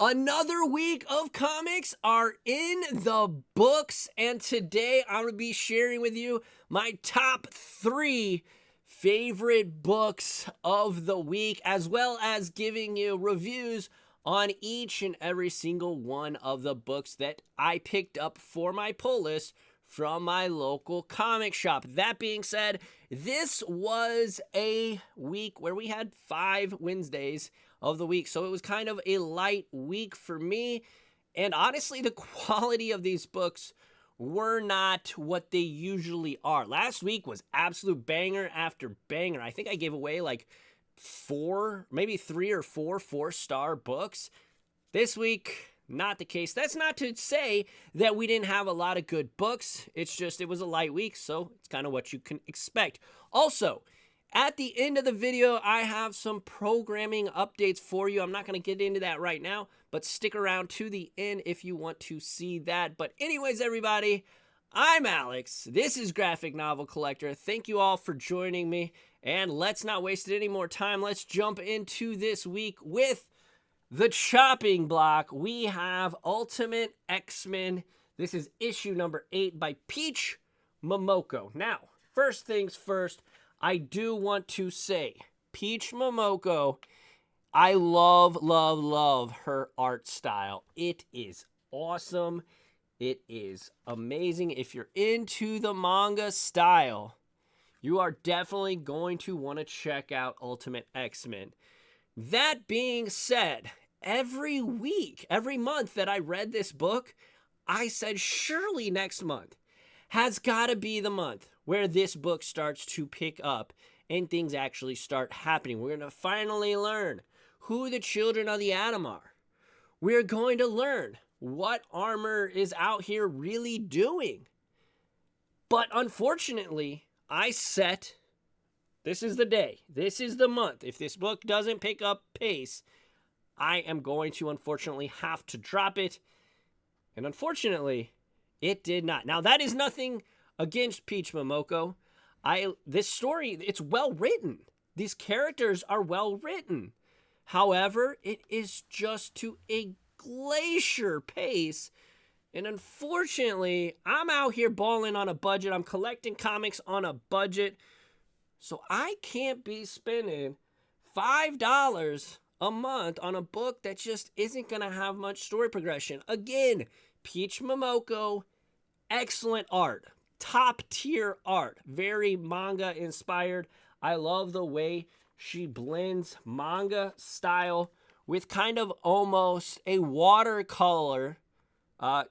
Another week of comics are in the books, and today I'm going to be sharing with you my top 3 favorite books of the week, as well as giving you reviews on each and every single one of the books that I picked up for my pull list from my local comic shop. That being said, this was a week where we had 5 Wednesdays of the week, so it was kind of a light week for me. And honestly, the quality of these books were not what they usually are. Last week was absolute banger after banger. I think I gave away like 4, maybe 3 or 4 4-star books. This week, not the case. That's not to say that we didn't have a lot of good books. It's just it was a light week, so it's kind of what you can expect. Also, at the end of the video, I have some programming updates for you. I'm not going to get into that right now, but stick around to the end if you want to see that. But anyways, everybody, I'm Alex. This is Graphic Novel Collector. Thank you all for joining me, and let's not waste any more time. Let's jump into this week with the chopping block. We have Ultimate X-Men. This is issue number 8 by Peach Momoko. Now, first things first, I do want to say, Peach Momoko, I love her art style. It is awesome. It is amazing. If you're into the manga style, you are definitely going to want to check out Ultimate X-Men. That being said, every week, every month that I read this book, I said, surely next month has got to be the month where this book starts to pick up and things actually start happening. We're going to finally learn who the children of the Atom are. We're going to learn what Armor is out here really doing. But unfortunately, this is the day, this is the month. If this book doesn't pick up pace, I am going to unfortunately have to drop it. And unfortunately, it did not. Now, that is nothing against Peach Momoko. This story, it's well written. These characters are well written. However, it is just to a glacier pace. And unfortunately, I'm out here balling on a budget. I'm collecting comics on a budget. So I can't be spending $5 a month on a book that just isn't going to have much story progression. Again, Peach Momoko, excellent art. Top tier art. Very manga inspired. I love the way she blends manga style with kind of almost a watercolor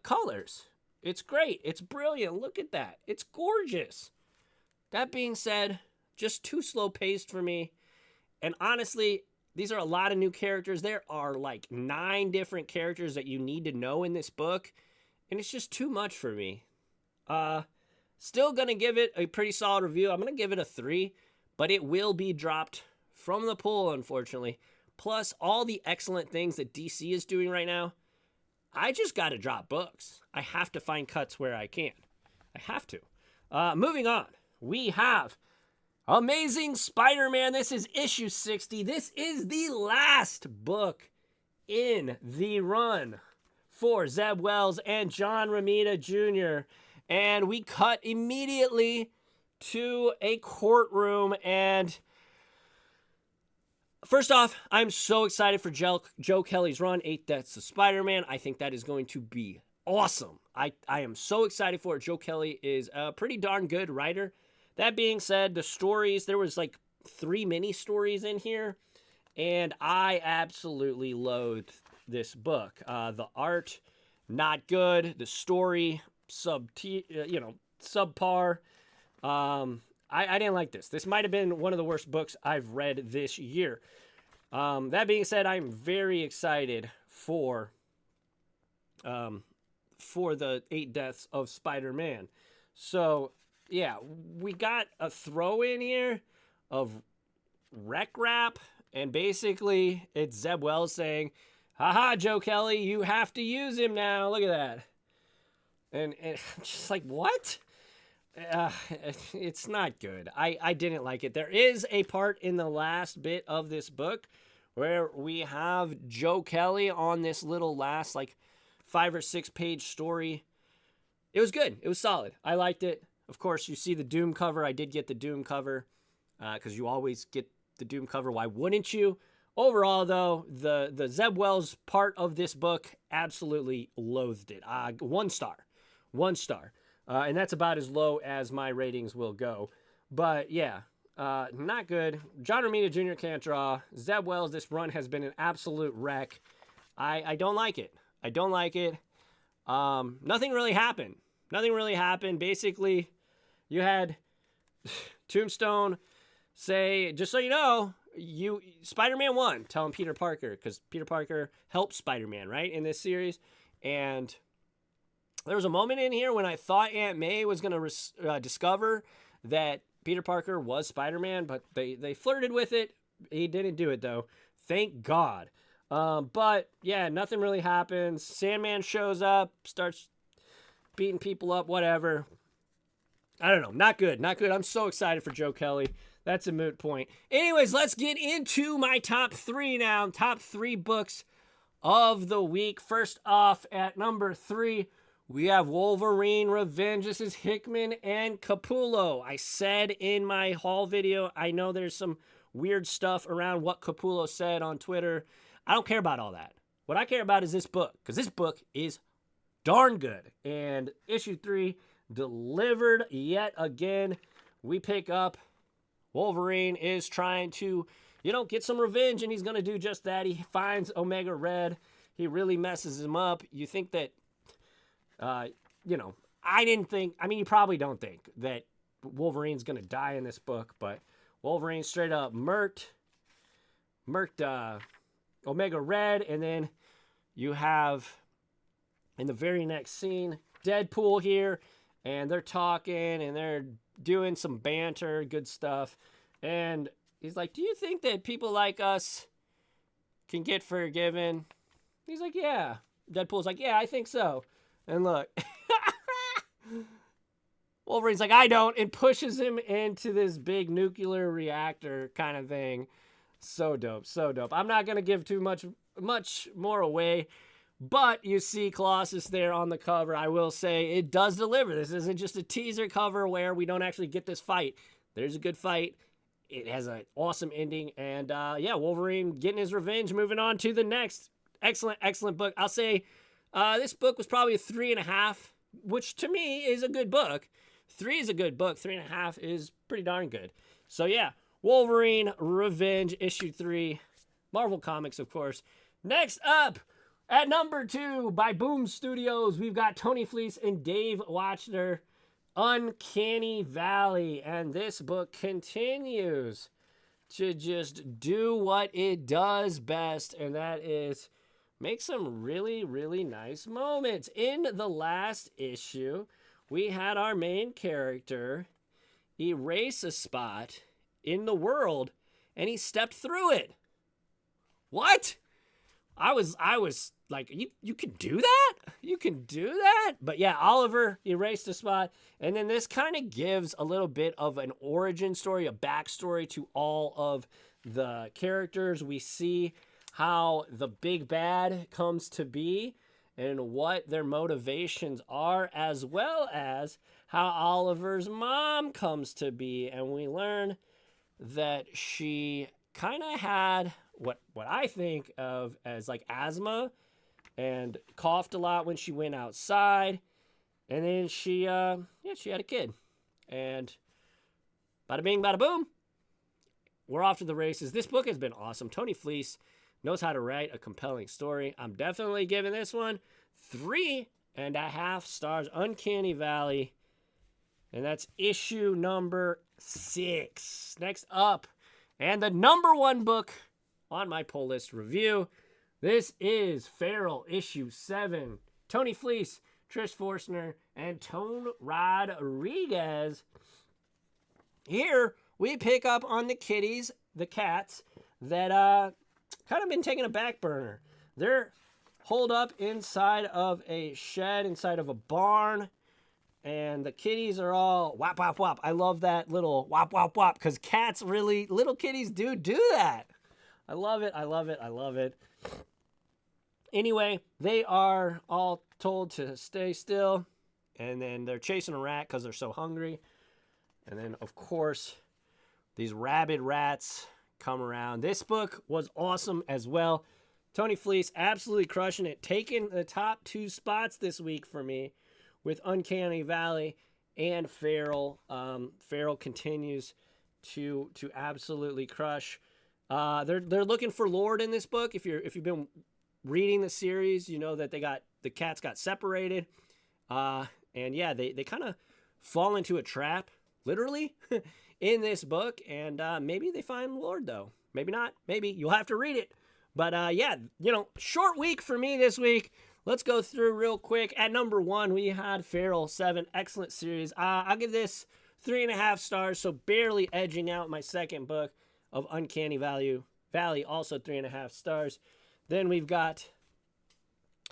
colors. It's great. It's brilliant. Look at that. It's gorgeous. That being said, just too slow paced for me. And honestly, these are a lot of new characters. There are like 9 different characters that you need to know in this book. And it's just too much for me. Still going to give it a pretty solid review. I'm going to give it a 3. But it will be dropped from the pool, unfortunately. Plus, all the excellent things that DC is doing right now. I just got to drop books. I have to find cuts where I can. I have to. Moving on. We have Amazing Spider-Man. This is issue 60. This is the last book in the run for Zeb Wells and John Romita Jr. And we cut immediately to a courtroom. And first off, I'm so excited for Joe Kelly's run, 8 Deaths of Spider-Man. I think that is going to be awesome. I am so excited for it. Joe Kelly is a pretty darn good writer. That being said, the stories, there was like 3 mini stories in here, and I absolutely loathed this book. The art, not good. The story, subpar. I didn't like this. This might have been one of the worst books I've read this year. That being said, I'm very excited for the 8 Deaths of Spider-Man. So, yeah, we got a throw in here of Rec Rap, and basically it's Zeb Wells saying, haha, Joe Kelly, you have to use him now. Look at that. And I'm just like, what? It's not good. I didn't like it. There is a part in the last bit of this book where we have Joe Kelly on this little last, like, 5 or 6 page story. It was good. It was solid. I liked it. Of course, you see the Doom cover. I did get the Doom cover because you always get the Doom cover. Why wouldn't you? Overall, though, the Zeb Wells part of this book, absolutely loathed it. 1 star. 1 star. And that's about as low as my ratings will go. But, yeah, not good. John Romita Jr. can't draw. Zeb Wells, this run has been an absolute wreck. I don't like it. I don't like it. Nothing really happened. Nothing really happened. Basically, you had Tombstone say, just so you know, Spider-Man won, telling Peter Parker, because Peter Parker helped Spider-Man, right, in this series. And there was a moment in here when I thought Aunt May was going to discover that Peter Parker was Spider-Man, but they flirted with it. He didn't do it, though. Thank God. But, yeah, nothing really happens. Sandman shows up, starts beating people up, whatever. I don't know. Not good. Not good. I'm so excited for Joe Kelly. That's a moot point. Anyways, let's get into my top 3 now. Top 3 books of the week. First off, at number 3, we have Wolverine Revenge. This is Hickman and Capullo. I said in my haul video, I know there's some weird stuff around what Capullo said on Twitter. I don't care about all that. What I care about is this book, because this book is darn good. And issue 3 delivered yet again. We pick up Wolverine is trying to, get some revenge, and he's going to do just that. He finds Omega Red. He really messes him up. You think that, you probably don't think that Wolverine's going to die in this book, but Wolverine straight up murked Omega Red, and then you have, in the very next scene, Deadpool here, and they're talking, and they're doing some banter, good stuff, and he's like, do you think that people like us can get forgiven? He's like, yeah. Deadpool's like, yeah, I think so. And look, Wolverine's like, I don't, and pushes him into this big nuclear reactor kind of thing. So dope, so dope. I'm not going to give too much more away, but you see Colossus there on the cover. I will say it does deliver. This isn't just a teaser cover where we don't actually get this fight. There's a good fight. It has an awesome ending. And, Wolverine getting his revenge, moving on to the next. Excellent, excellent book. I'll say this book was probably a 3.5, which to me is a good book. 3 is a good book. 3.5 is pretty darn good. So, yeah. Wolverine Revenge, issue 3. Marvel Comics, of course. Next up, at number 2, by Boom Studios, we've got Tony Fleece and Dave Watchner, Uncanny Valley. And this book continues to just do what it does best, and that is make some really, really nice moments. In the last issue, we had our main character erase a spot in the world, and he stepped through it. What? I was like, you can do that? You can do that? But yeah, Oliver erased a spot, and then this kind of gives a little bit of an origin story, a backstory to all of the characters. We see how the big bad comes to be and what their motivations are, as well as how Oliver's mom comes to be, and we learn that she kind of had what I think of as like asthma and coughed a lot when she went outside. And then she had a kid. And bada bing, bada boom, we're off to the races. This book has been awesome. Tony Fleece knows how to write a compelling story. I'm definitely giving this one 3.5 stars. Uncanny Valley. And that's issue number 6. Next up, and the number 1 book on my pull list review, this is Feral, issue 7. Tony Fleece, Trish Forstner, and Tone Rodriguez. Here, we pick up on the cats, that kind of been taking a back burner. They're holed up inside of a shed, inside of a barn, and the kitties are all whop, whop, whop. I love that little whop, whop, whop, because cats really, little kitties do that. I love it. I love it. I love it. Anyway, they are all told to stay still, and then they're chasing a rat because they're so hungry. And then, of course, these rabid rats come around. This book was awesome as well. Tony Fleece absolutely crushing it, taking the top 2 spots this week for me with Uncanny Valley and Feral. Feral continues to absolutely crush. They're looking for Lord in this book. If you've been reading the series, you know that the cats got separated. And yeah, they kind of fall into a trap, literally, in this book. And maybe they find Lord, though. Maybe not. Maybe. You'll have to read it. But yeah, short week for me this week. Let's go through real quick. At number 1, we had Feral 7. Excellent series. I'll give this 3.5 stars, so barely edging out my second book of Uncanny Valley, also 3.5 stars. Then we've got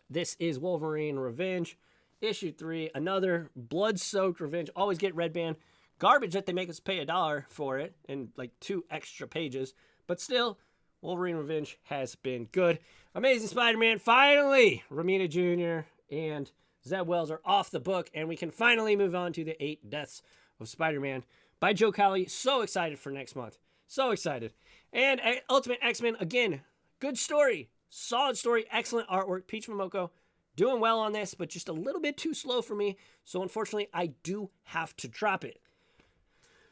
This is Wolverine Revenge, issue 3, another blood-soaked revenge. Always get red band. Garbage that they make us pay $1 for it and like 2 extra pages, but still, Wolverine Revenge has been good. Amazing Spider-Man, finally, Romita Jr. and Zeb Wells are off the book, and we can finally move on to the 8 Deaths of Spider-Man by Joe Cowley. So excited for next month. So excited. And Ultimate X-Men, again, good story. Solid story, excellent artwork. Peach Momoko doing well on this, but just a little bit too slow for me. So unfortunately, I do have to drop it.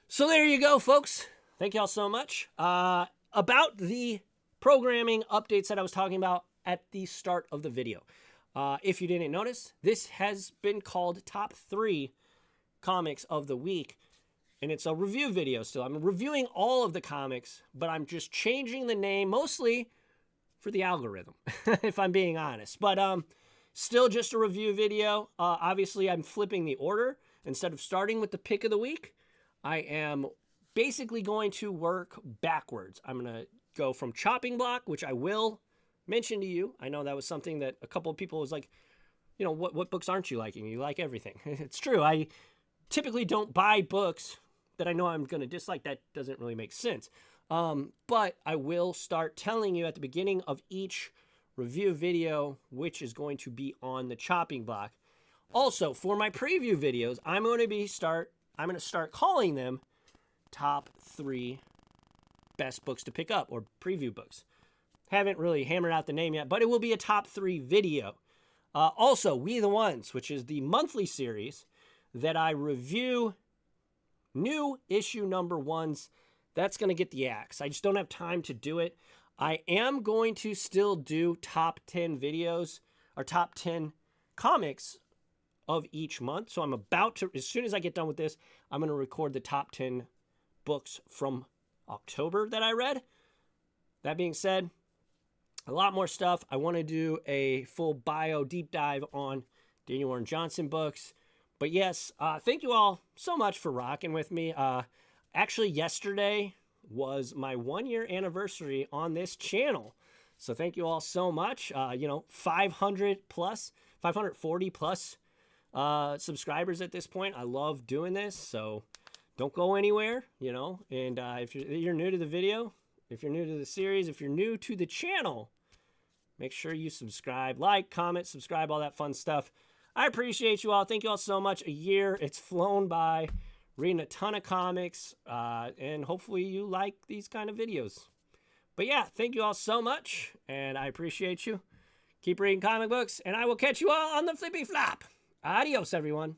So there you go, folks. Thank y'all so much. About the programming updates that I was talking about at the start of the video. If you didn't notice, this has been called Top 3 Comics of the Week. And it's a review video still. I'm reviewing all of the comics, but I'm just changing the name mostly for the algorithm, if I'm being honest. But still just a review video. Obviously, I'm flipping the order. Instead of starting with the pick of the week, I am basically going to work backwards. I'm going to go from chopping block, which I will mention to you. I know that was something that a couple of people was like, what books aren't you liking? You like everything. It's true. I typically don't buy books that I know I'm going to dislike. That doesn't really make sense. But I will start telling you at the beginning of each review video which is going to be on the chopping block. Also, for my preview videos, I'm going to start calling them top 3 best books to pick up, or preview books. Haven't really hammered out the name yet, but it will be a top 3 video. Also, We the Ones, which is the monthly series that I review new issue number 1s. That's going to get the axe. I just don't have time to do it. I am going to still do top 10 videos, or top 10 comics of each month. So I'm about to, as soon as I get done with this, I'm going to record the top 10 books from October that I read. That being said, a lot more stuff. I want to do a full bio deep dive on Daniel Warren Johnson books. But yes, thank you all so much for rocking with me. Actually, yesterday was my 1-year anniversary on this channel. So thank you all so much. 540 plus subscribers at this point. I love doing this, so don't go anywhere, And if you're new to the video, if you're new to the series, if you're new to the channel, make sure you subscribe, like, comment, subscribe, all that fun stuff. I appreciate you all. Thank you all so much. A year, it's flown by. Reading a ton of comics, and hopefully you like these kind of videos. But yeah, thank you all so much, and I appreciate you. Keep reading comic books, and I will catch you all on the flippy flop. Adios, everyone.